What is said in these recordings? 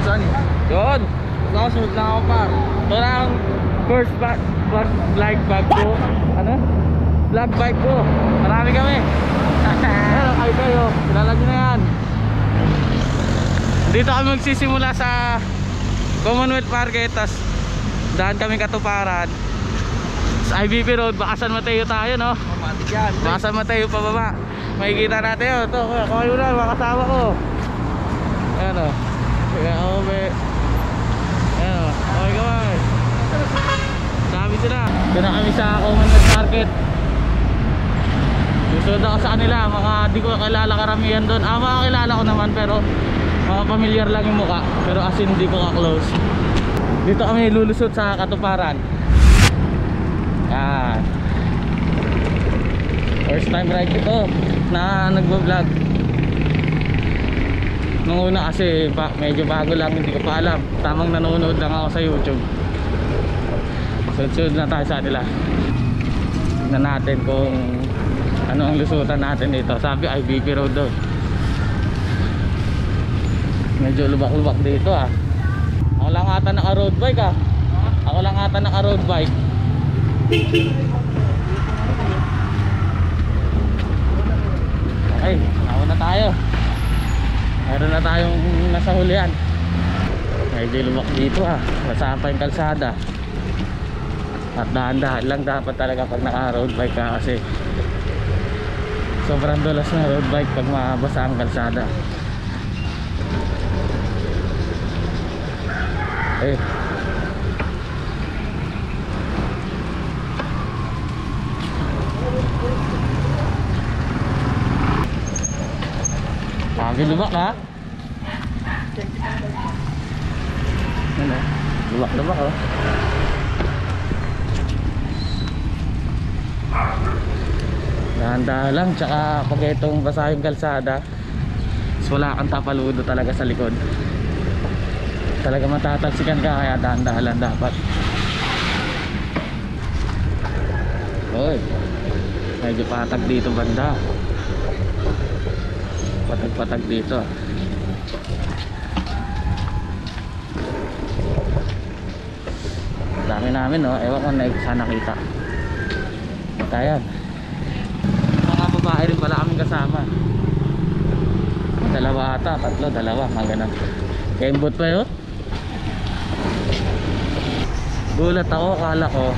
saan eh. Yun. Nakasunod lang ako par. Ito na ang first vlog bag ko. Ano? Vlog bike ko. Marami kami. Ayan, kayo. Kilala nyo na yan. Dito kami magsisimula sa Commonwealth Market. Tas daan kami Katuparan. Sa IBP Road, baka San Mateo tayo, no? Matik yan. Baka San Mateo pababa. Makikita natin yun. Ito, kumayo na, mga kasama ko. Ayan o. Ayan o, ayan o. Okay, kamay. Dami sila. Doon na kami sa Commonwealth Market. Susunod ako sa kanila. Mga di ko kilala karamihan doon. Makakilala ko naman pero mga familiar lang yung mukha. Pero as in di ko ka-close. Dito kami lulusot sa Katuparan. Yan. First time ride ito na nagbo-vlog. Nung una kasi medyo bago lang, hindi ko pa alam. Tamang nanonood lang ako sa YouTube. Sunod-sunod na tayo sa nila. Tignan natin kung ano ang lusutan natin dito. Sabi IBP Road daw. Medyo lubak-lubak dito ah. Ako lang ata naka-road bike ah. Ako lang ata naka-road bike. Okay, ako na tayo. Meron na tayong nasa hulihan. Medyo lumak dito ah. Masapa yung kalsada. At dahan-dahan lang dapat talaga pag naka-road bike ka kasi sobrang dulas ng road bike pag mabasa ang kalsada. Eh, lumak ha? Ano? Lumak oh. Dahan-dahan lang, tsaka pag itong basa yung kalsada, wala kang tapaludo talaga sa likod. Talaga matatalsikan ka, kaya dahan-dahan lang dapat. Oy, medyo patag dito banda. Patag-patag dito. Dami namin no, ewan ko na sana nakita. Tayan. Mga babae rin pala kaming kasama. Dalawa ata, tatlo, dalawa, mga ganun. Kembot pa yun. Gulat ako, akala ko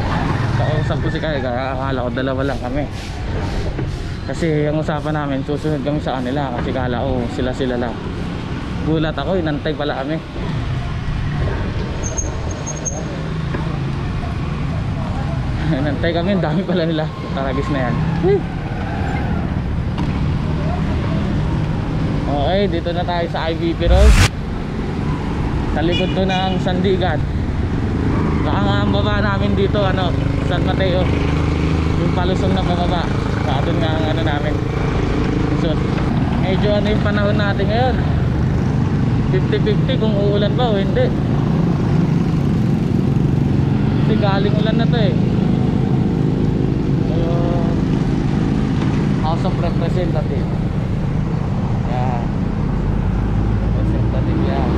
kausap ko si Kaya, akala ko dalawa lang kami. Kasi ang usapan namin, susunod kami sa kanila kasi kala ko sila lang. Gulat ako, inantay pala kami. Inantay kami, dami pala nila. Taragis na yan. Okay, dito na tayo sa IBP Road. Sa likod to ng Sandigan. Baka nga ang baba namin dito, ano, San Mateo. Yung palusong na pababa. Baka doon nga ang ano namin. So, medyo ano yung panahon natin ngayon. 50-50 kung uulan ba o hindi. Kasi galing ulan na to eh. House of Representative. Yan. Representative yan.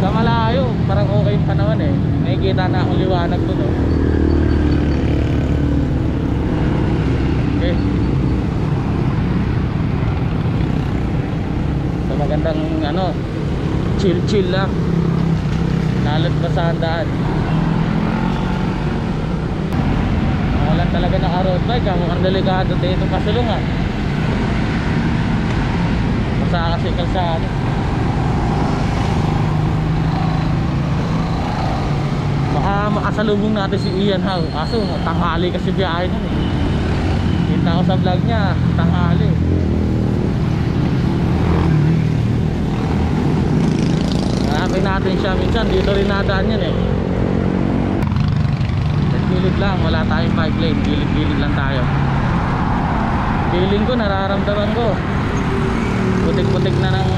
Sa malayo, parang okay yung panahon eh. Nakikita na akong liwanag dun oh. Okay. So magandang ano, chill lang. Nalot pa sa handaan. Wala talaga naka-road bike ha. Mukhang delikado dito pasulungan. Basta kasi kalsada. Baka makasalubong natin si Ian Howe. Kaso tanghali kasi biyahe nun eh. Kita ko sa vlog niya, tanghali. Hanapin natin siya minsan, dito rin nadaan yan eh. Gilid lang, wala tayong 5 lane, gilid lang tayo. Feeling ko, nararamdaman ko putik-putik na ng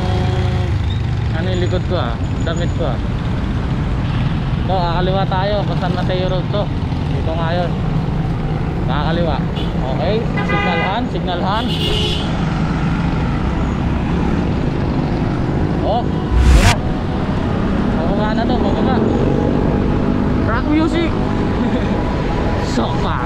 ano yung likod ko ah, damit ko ah. So, kakaliwa tayo, San Mateo Road to. Dito nga yun. Kakaliwa. Okay, signalhan, signalhan. Oh, yun na. Bababa na to, bababa. Rock music. Sopa.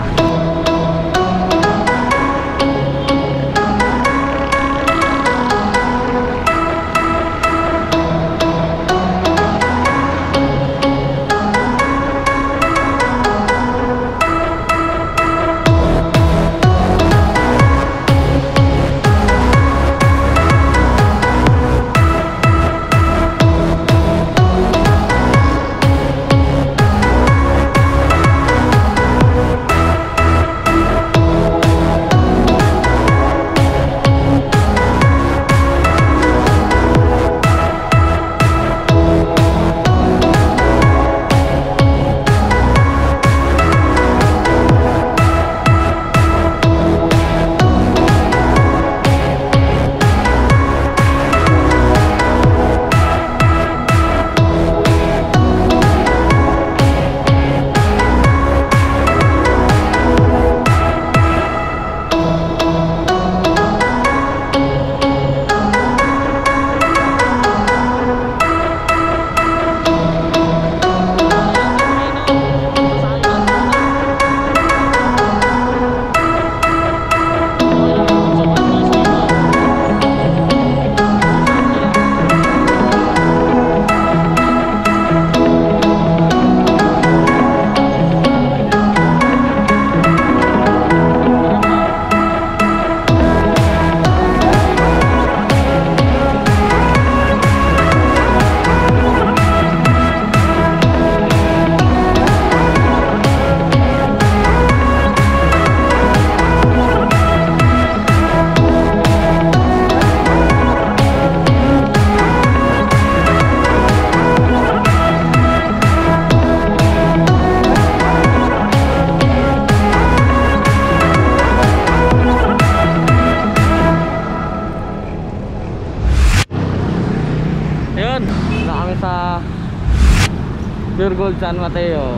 Pure Gold San Mateo.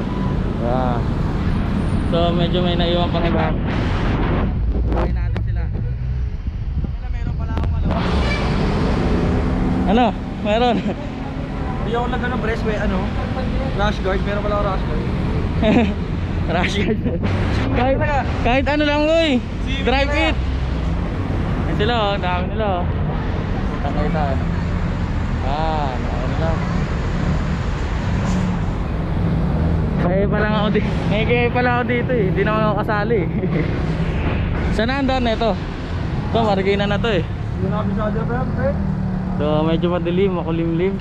So medyo may naiwan pang iba. Buhay natin sila. Meron pala akong malawa. Ano? Meron. Hindi ako nag breastway rash guard. Meron pala ako rash guard. Rush guard. kahit ano lang uy. Drive it. Ay sila oh, dami nila oh. Tangay tayo. Ano nila. Kaya pala ako dito eh. Hindi naman ako kasali. Saan ang na ito? Ito, Marikina na to eh. Hindi na kabisado pa yan, So medyo madilim, makulimlim.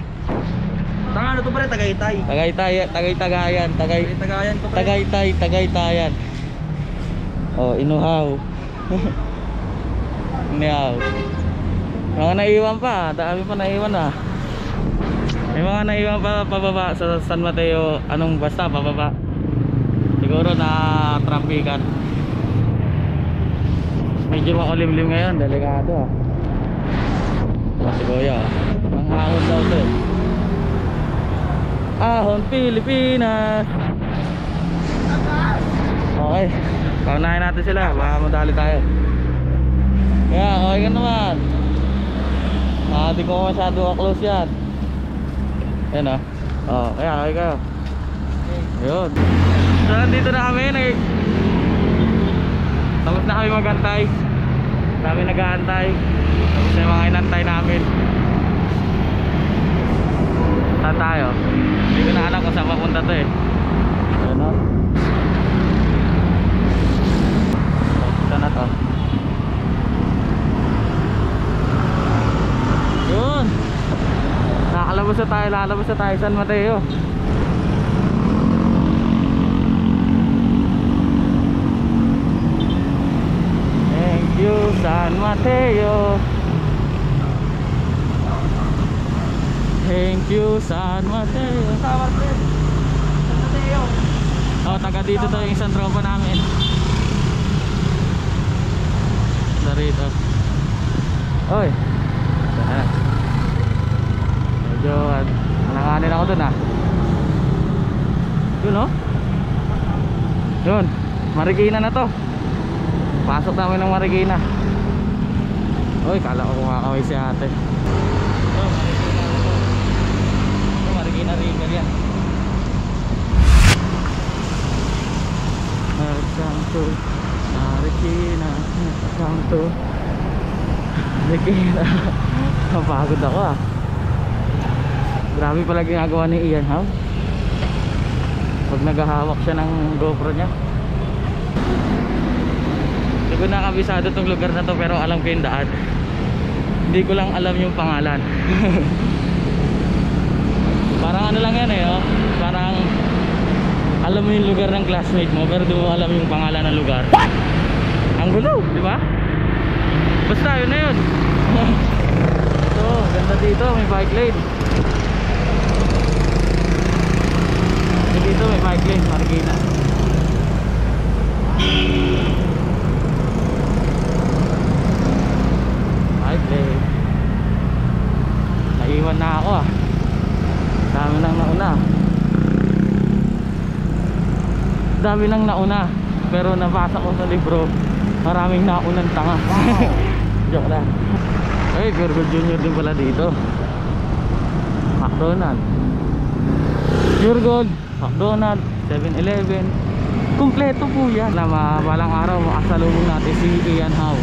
Ano to pare? Tagaytay. Tagaytayan. Tagayan to pare. Tagaytayan. Oh, inuhaw. Inuhaw. Mga naiwan pa, dami pa naiwan ah. May mga naiwan pa pababa sa San Mateo. Anong basta pababa. Siguro na trafikan. Medyo makulimlim ngayon, delikado ah. Si Kuya ang ahon daw to eh. Ahon Pilipinas. Okay, paunahin natin sila, baka madali tayo. Kaya okay ka naman. Di ko masyado ka-close yan. Yan oh. Kaya okay kayo. Yun. So nandito na kami. Tapos na kami mag-antay. Kami nag-aantay. Tapos na yung mga inantay namin. Saan tayo? Hindi ko na alam kung saan papunta to eh. Yun o. Saan na to? Yun. Lalabas na tayo San Mateo. Thank you San Mateo. Thank you San Mateo. San Mateo. Oh, taga dito to yung isang tropa namin. Darito. Oy. Medyo nananganin ako dun ah. Yun oh. Yun, Marikina na to. Pasok namin ng Marikina. Uy, kala ko kumakaway si ate. Ito, Marikina na to. Ito, Marikina River yan. Santo Marikina Santo Marikina. Napagod ako ah. Grabe pala ginagawa ni Ian ha, pag naghahawak siya ng GoPro niya. Hindi ko nakabisado tong lugar na to, pero alam ko yung daan. Hindi ko lang alam yung pangalan. Parang ano lang yan eh, oh. Parang alam mo yung lugar ng classmate mo, pero di mo alam yung pangalan ng lugar. Ang gulo, di ba? Basta yun na yun. So, ganda dito, may bike lane. Dito may bike lane, Marikina. Bike lane. Naiwan na ako ah. Dami nang nauna. Dami nang nauna. Pero nabasa ko sa libro, maraming naunang tanga. Joke lang. Ay, Pure Gold Junior din pala dito. McDonald's, Pure Gold, McDonald's, 7-Eleven. Kumpleto po yan. Na balang araw makasalubong natin si Ian Howe.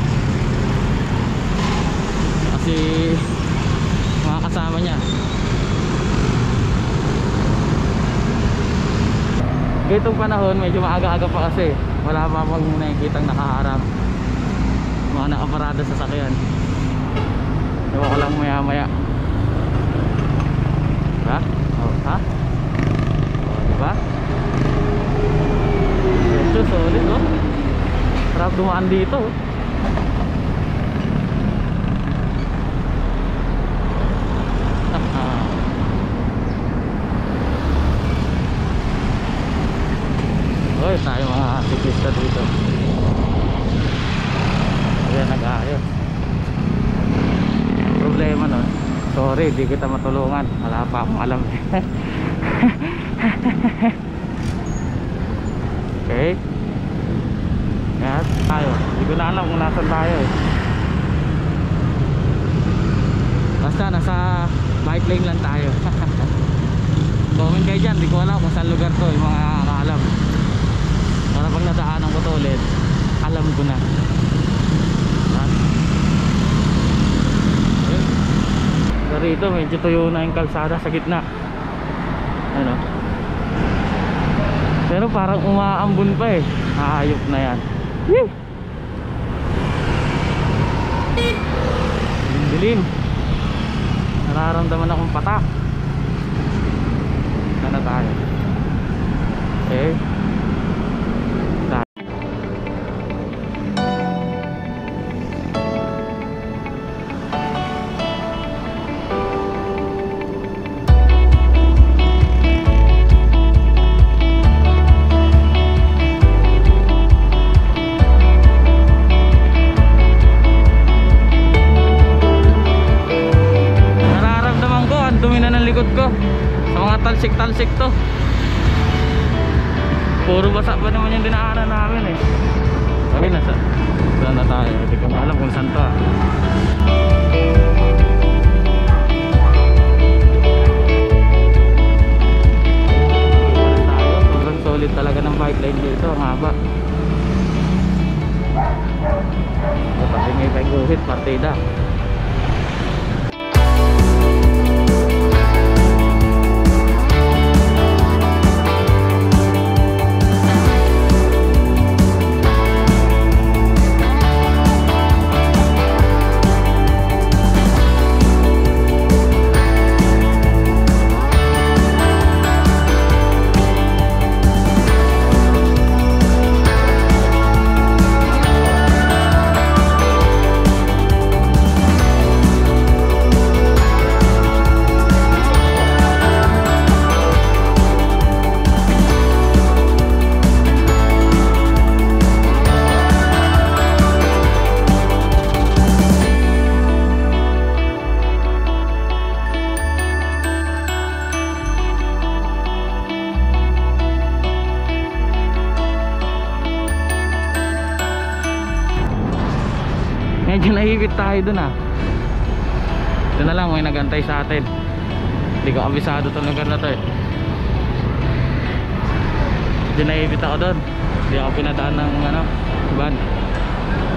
Kasi mga kasama niya. Itong panahon medyo maaga-aga pa kasi. Wala pa pang nakikitang nakaharap. Mga nakaparada sa sakyan. Ewan ko lang maya-maya. Ha? Oh, ha? Oh, diba? Ito, solid oh. Sarap dumaan dito oh. Oy, tayo mga siklista dito. Ayan, nag-aayos. Problema nun, sorry, di kita matulungan. Wala pa akong alam. Okay. Yan, tayo. Hindi ko na alam kung nasan tayo eh. Basta nasa bike lane lang tayo. Comment kayo dyan, di ko alam kung saan lugar to, yung mga nakakaalam. Para pag nadaanan ko to ulit, alam ko na. So rito medyo tuyo na yung kalsada sa gitna. Ano? Pero parang umaambon pa eh. Hayop na yan. Dilim. Nararamdaman akong patak. Sana tayo. Okay. Talsik to. Puro basa pa naman yung dinaanan namin eh. Okay, saan na tayo? Hindi ko alam kung saan to ah. Sobrang solid talaga ng bike lane dito. Ang haba. Pati may pag-guhit partida. Naibit tayo dun ah. Doon na lang, may nagantay sa atin. Hindi ko kabisado itong lugar na to eh. Naibit ako doon. Hindi ako pinadaan ng ano, van.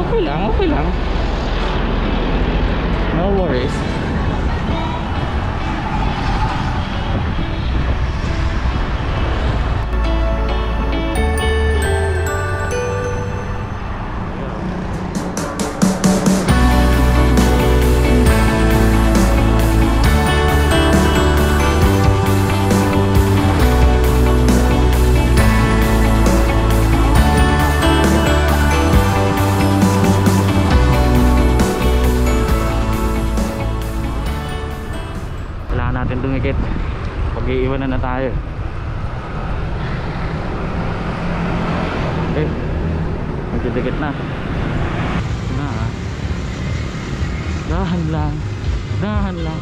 Okay lang, okay lang. No worries. Natin dumikit, pag-iiwanan na tayo. Okay, magdidikit na. Dahan lang, dahan lang.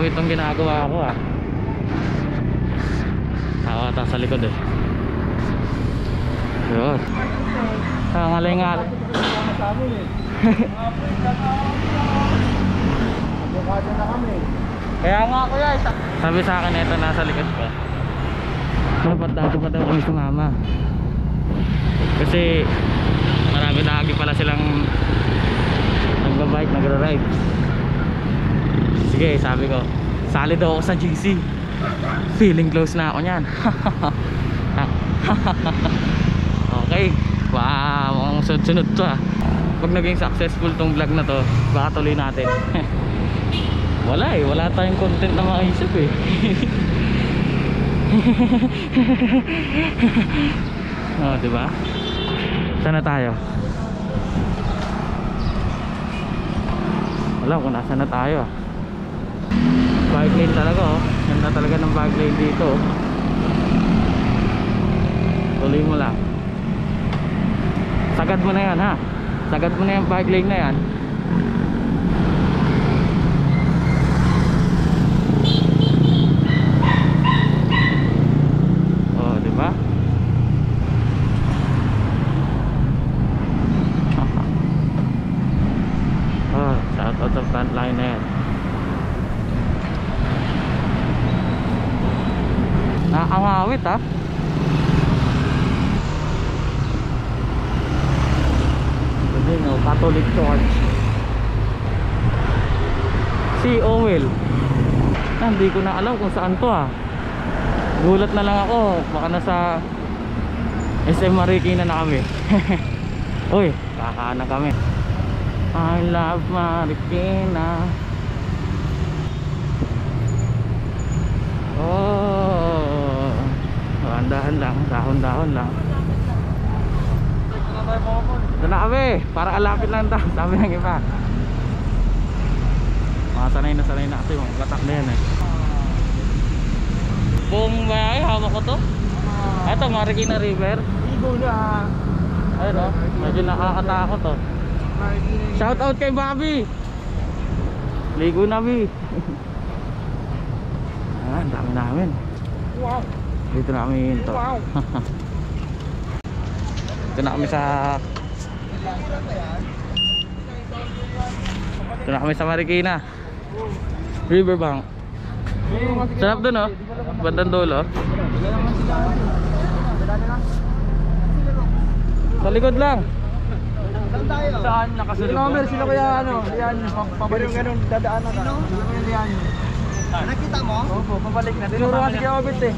Itong ginagawa ko ah. Ata sa likod eh. Yun. Ngalay-ngalay. Kaya nga kuya, sabi sa akin ito nasa likod ko. Dapat dati pa daw kami sumama. Kasi marami lagi pala silang nagbabike, nagra-ride. Sige, sabi ko, sali daw ako sa GC. Feeling close na ako niyan. Okay, wow, ang sunod-sunod to ah. Pag naging successful tong vlog na to, baka tuloy natin. Wala eh, wala tayong content na maisip eh. Oh, diba? Saan na tayo? Alam kung nasa na tayo ah. Bike lane talaga oh. Ganda talaga ng bike lane dito. Tuloy mo lang. Sagad mo na yan ha. Sagad mo na yung bike lane na yan. Oh, diba? Oh, shout out sa front line na yan. Nakangawit ha. Ito no, Catholic Church. Si Owel. Hindi ko na alam kung saan to ah. Gulat na lang ako. Baka nasa SM Marikina na kami. Uy, kakaana kami. I love Marikina. Oh, dahan lang, dahon-dahon lang. Doon na kami, para alapit lang daw, sabi ng iba. Mga sanay na kasi, mga katak na yan eh. Buong bahay, hawak ko to. Ito, Marikina River. Ligo na. Ayun o, medyo nakakatakot to. Shout out kay Bobby. Ligo na Bi. Ang dami namin. Wow. Dito na kami hinto. Wow. Dito na kami sa Dito na kami sa Marikina Riverbank. Sarap dun oh. Bandang dulo. Sa likod lang. Saan nakasunod? Number sila kaya ano? Yan, pabalik. Ganun dadaanan na. Yan. Nakita mo? Opo, pabalik na. Tinuro kasi kaya Obit eh.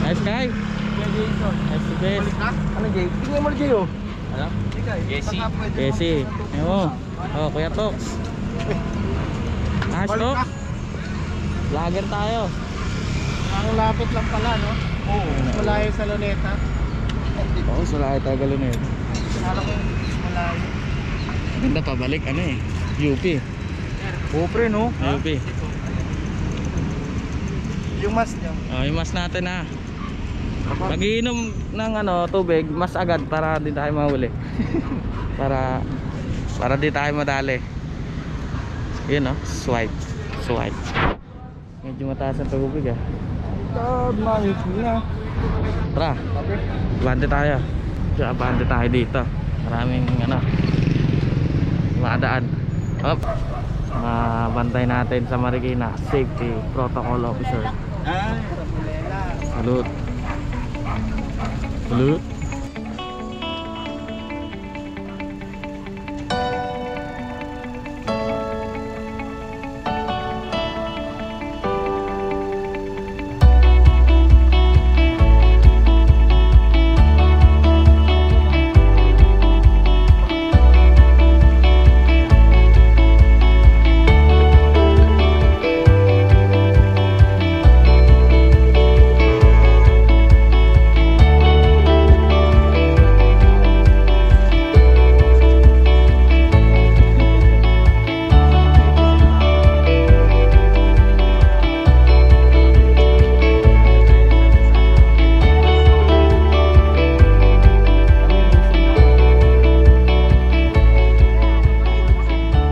Nice guy. Nice to best. Ano Jay? Tingnan mo Jay oh. Ano? Jesse. Jesse. Ayun. Oh, Kuya Tox. Nice Tox. Vlogger tayo. Ang lapit lang pala no? Oo. Malayo sa Luneta. Oo, malayo tayo Luneta. Akala ko malayo. Ganda pabalik ano eh. UP. Oo pre no? UP. Yung mas niyo. Oh, yung mas natin ha. Pag-iinom ng tubig, mas agad para di tayo mahuli. para di tayo madali. Yun swipe. Medyo mataas ang tubig Tara, bante tayo. Bante tayo dito. Maraming maadaan. Hop. Bantay natin sa Marikina Safety Protocol Officer. Salute.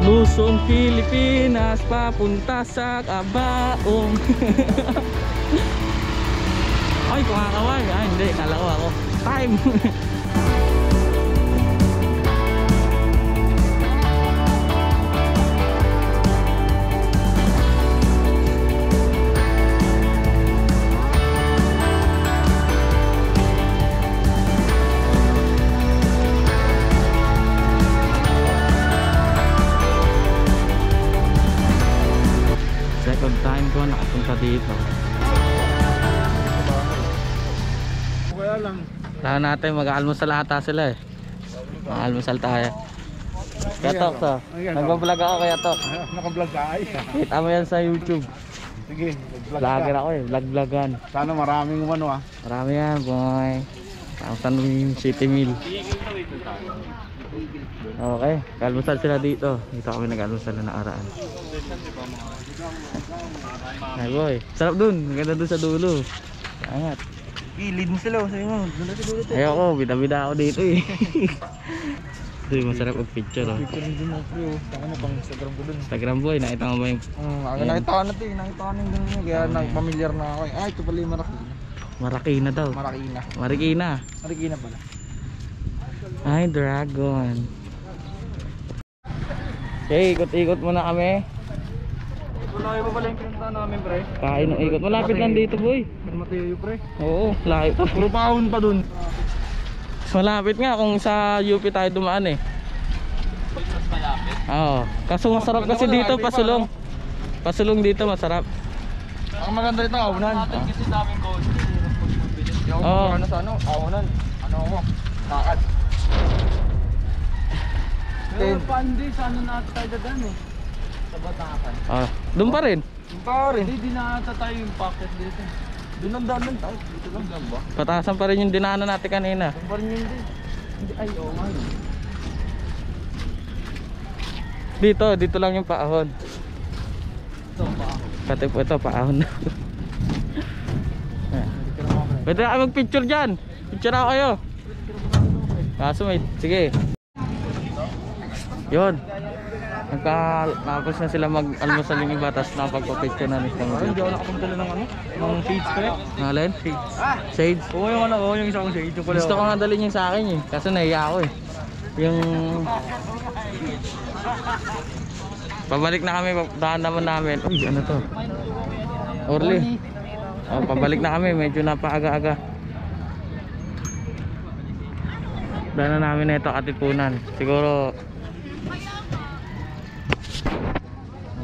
Luzon, Pilipinas, papunta sa Cabaong. Ay, kumakaway. Ay, hindi, kala ko ako. Time. Second time ko nakapunta dito. Kaya lang. Kaya natin mag-almusal ata sila Mag-almusal tayo. Kaya Tok, nagbablog ako kaya Tok. Naka-vlog ka ay. Kita mo yan sa YouTube. Sige, Vlogger ako vlog-vlogan. Sana maraming Marami yan boy. 1,070,000. Okay, kalmusal sila dito. Dito kami nag-almusal na nakaraan. Ay boy, sarap dun. Maganda dun sa dulo. Angat. Lead mo sila, sabi mo. Ayoko, bida-bida ako dito Ito masarap mag-picture Picture din mo, ano pang Instagram ko dun. Instagram boy, nakita mo ba yung... Nakita ko na ito nakita ko na yung dun kaya familiar na ako. Ay, ito pala yung Marikina. Marikina daw. Marikina pala. Ay, dragon. Okay, ikot-ikot muna kami. Layo pa pala yung pinunta namin, pre. Kain ng ikot. Malapit lang dito, boy. Mateo, pre. Oo, layo pa. Puro paon pa dun. Malapit nga kung sa UP tayo dumaan Oo. Kaso masarap kasi dito, pasulong. Pasulong dito, masarap. Ang maganda dito, aunan. Kasi sa amin ko. Oo. Ano sa aunan. Ano ako? Takad. Pero pandi, sa natin tayo dadan Sa Batakan. Doon pa rin. Hindi dinata tayo yung pocket dito. Doon ang daan tayo. Dito lang ba? Patasan pa rin yung dinaanan natin kanina. Doon pa rin yun din. Ay, oo nga Dito lang yung paahon. Ito, paahon. Pati po ito, paahon na. Pwede na kayo mag-picture dyan. Picture ako kayo. Kaso may, sige. Yun. Nakapos na sila mag-almusal yung iba, tapos nakapagpa-picture na nito. Hindi ako nakapunta ng ng shades ko Alin? Shades? Oo, yung isa kong shades. Gusto ko nga dalhin yung sa akin kasi nahiya ako Yung... Pabalik na kami, daan naman namin. Uy, ano to? Orly. Pabalik na kami, medyo napaaga-aga. Daan na namin na ito, Katipunan. Siguro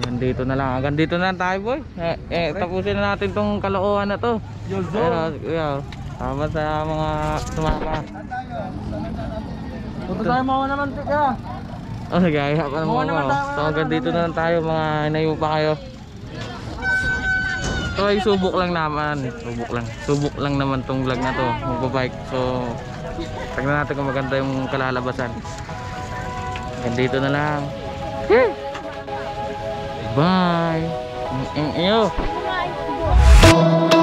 hanggang dito na lang tayo, boy. Tapusin na natin tong kalokohan na to. Tama sa mga sumama. Punta tayo mga naman ka. Gaya pa naman ako. So hanggang dito na lang tayo, mga inayo pa kayo. So ay subok lang naman. Subok lang naman tong vlog na to, magbabike. So tignan natin kung maganda yung kalalabasan. Hanggang dito na lang. Bye. Bye.